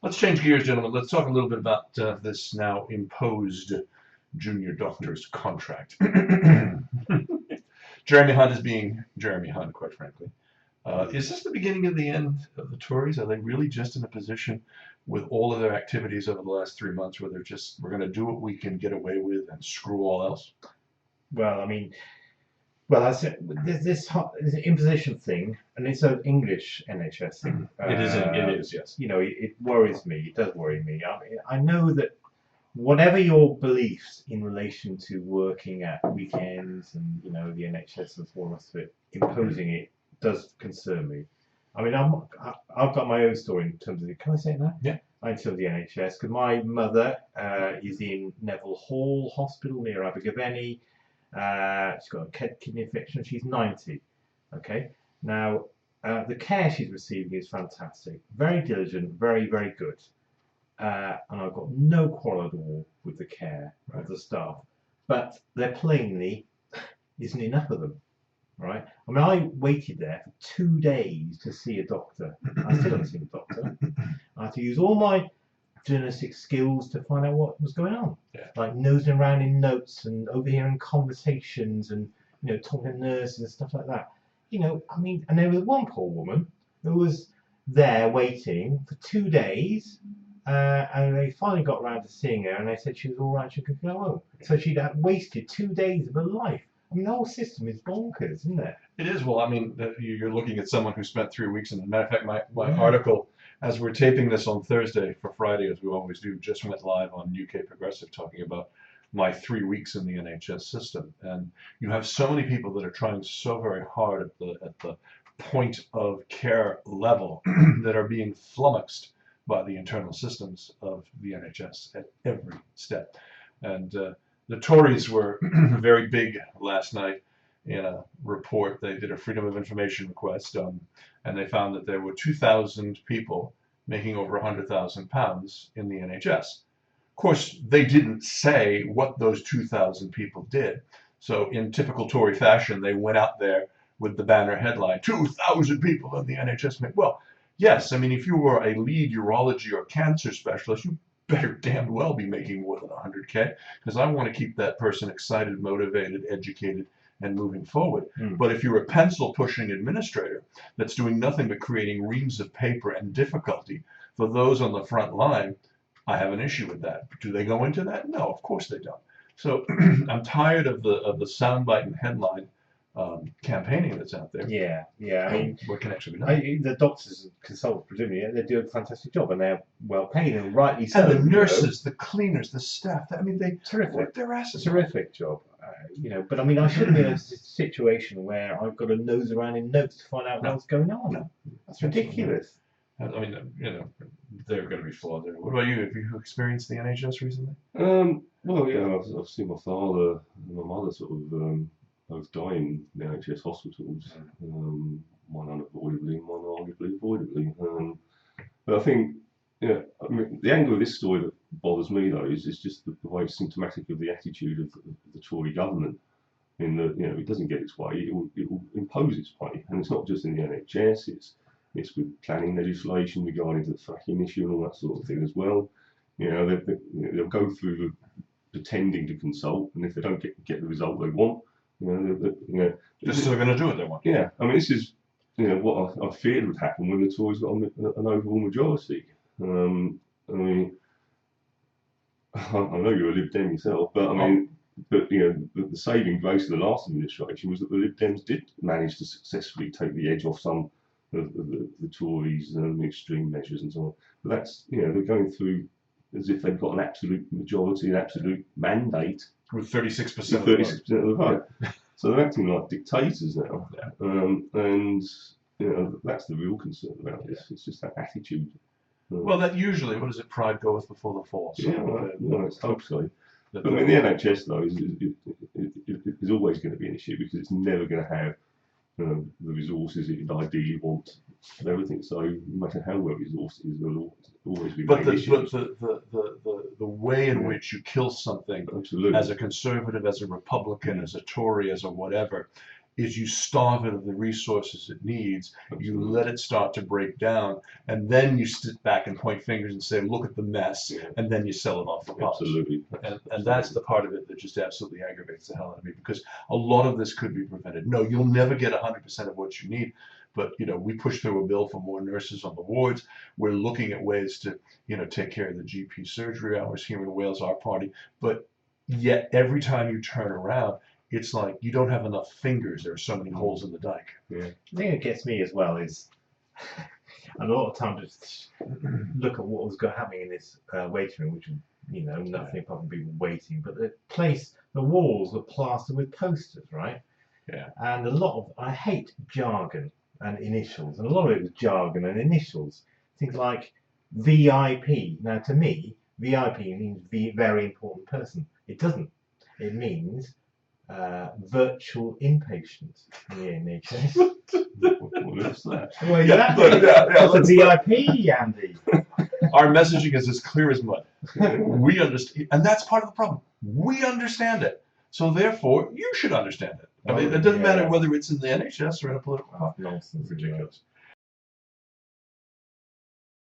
Let's change gears, gentlemen. Let's talk a little bit about this now imposed junior doctor's contract. Jeremy Hunt is being Jeremy Hunt, quite frankly. Is this the beginning of the end of the Tories? Are they really just in a position with all of their activities over the last 3 months where we're going to do what we can get away with and screw all else? Well, I mean, there's this imposition thing, and it's an English NHS thing. It is, yes. It worries me. It does worry me. I know that whatever your beliefs in relation to working at weekends and the NHS and all the rest of it, imposing it does concern me. I mean, I've got my own story in terms of it. Can I say it now? Yeah. In terms of the NHS, because my mother is in Neville Hall Hospital near Abergavenny. She's got a kidney infection. She's 90. Okay. Now, the care she's receiving is fantastic. Very diligent. Very, very good. And I've got no quarrel at all with the care of the staff. But there plainly isn't enough of them. Right? I mean, I waited there for 2 days to see a doctor. I still haven't seen a doctor. I had to use all my journalistic skills to find out what was going on. Yeah. Like nosing around in notes and overhearing conversations and talking to nurses and stuff like that. I mean, and there was one poor woman who was there waiting for 2 days, and they finally got around to seeing her, and they said she was all right, she could go home. So she'd wasted 2 days of her life. I mean, the whole system is bonkers, isn't it? It is. Well, I mean, you're looking at someone who spent 3 weeks. And as a matter of fact, my article, as we're taping this on Thursday for Friday, as we always do, just went live on UK Progressive talking about my 3 weeks in the NHS system. And you have so many people that are trying so very hard at the point of care level that are being flummoxed by the internal systems of the NHS at every step. And the Tories were very big last night in a report. They did a Freedom of Information request, and they found that there were 2,000 people making over £100,000 in the NHS. Of course, they didn't say what those 2,000 people did. So in typical Tory fashion, they went out there with the banner headline, 2,000 people in the NHS. Well, yes, I mean, if you were a lead urology or cancer specialist, you better damn well be making more than 100K, because I want to keep that person excited, motivated, educated, and moving forward. But if you're a pencil pushing administrator that's doing nothing but creating reams of paper and difficulty for those on the front line, I have an issue with that. Do they go into that? No, of course they don't. So I'm tired of the soundbite and headline campaigning that's out there. Yeah. I mean, what can actually be done? The doctors and consultants, presumably, they do a fantastic job, and they're well paid, and rightly so. And the nurses, the cleaners, the staff. I mean, they work their asses. Terrific job. But I mean, I shouldn't be in a situation where I've got to nose around in notes to find out what's going on. No. That's ridiculous. I mean, they're going to be flawed. What about you? Have you experienced the NHS recently? Well, yeah, I've seen my father and my mother sort of both die in the NHS hospitals, one unavoidably and one arguably avoidably. But I think, I mean, the angle of this story that bothers me though is just the way it's symptomatic of the attitude of the Tory government. In that, it doesn't get its way; it will impose its way, and it's not just in the NHS. It's with planning legislation regarding the fracking issue and all that sort of thing as well. They'll go through pretending to consult, and if they don't get the result they want, they're still going to do what they want. Yeah, I mean, this is what I feared would happen when the Tories got an overall majority. I mean, I know you're a Lib Dem yourself, but I mean, the saving grace of the last administration was that the Lib Dems did manage to successfully take the edge off some of the Tories and the extreme measures and so on. But that's, they're going through as if they've got an absolute majority, an absolute mandate. With 36% of the vote. So they're acting like dictators now. And that's the real concern about this. It's just that attitude. Well, that usually, what is it, pride goeth before the fall. So, let's hope so. But I mean, the NHS, though, is always going to be an issue because it's never going to have the resources it ideally want and everything. So no matter how well resourced it is, there'll always be issues. But the way in which you kill something, absolutely, as a Conservative, as a Republican, as a Tory, as a whatever, is you starve it of the resources it needs, you let it start to break down, and then you sit back and point fingers and say, look at the mess, and then you sell it off for polish. Absolutely. And that's the part of it that just absolutely aggravates the hell out of me, because a lot of this could be prevented. No, you'll never get 100% of what you need, but we push through a bill for more nurses on the wards. We're looking at ways to take care of the GP surgery hours here in Wales, our party. But yet every time you turn around, it's like you don't have enough fingers. There are so many holes in the dike. The thing that gets me as well is, and a lot of times just look at what was happening in this waiting room, which was nothing apart from people waiting. But the walls were plastered with posters, right? Yeah. And I hate jargon and initials, and a lot of it was jargon and initials. Things like VIP. Now, to me, VIP means very important person. It doesn't. It means virtual inpatient in the NHS. What is that? Well, exactly. That's a VIP, Andy. Our messaging is as clear as mud. We understand, and that's part of the problem. We understand it, so therefore you should understand it. I mean, it doesn't matter whether it's in the NHS or in a political party. Nonsense. Ridiculous.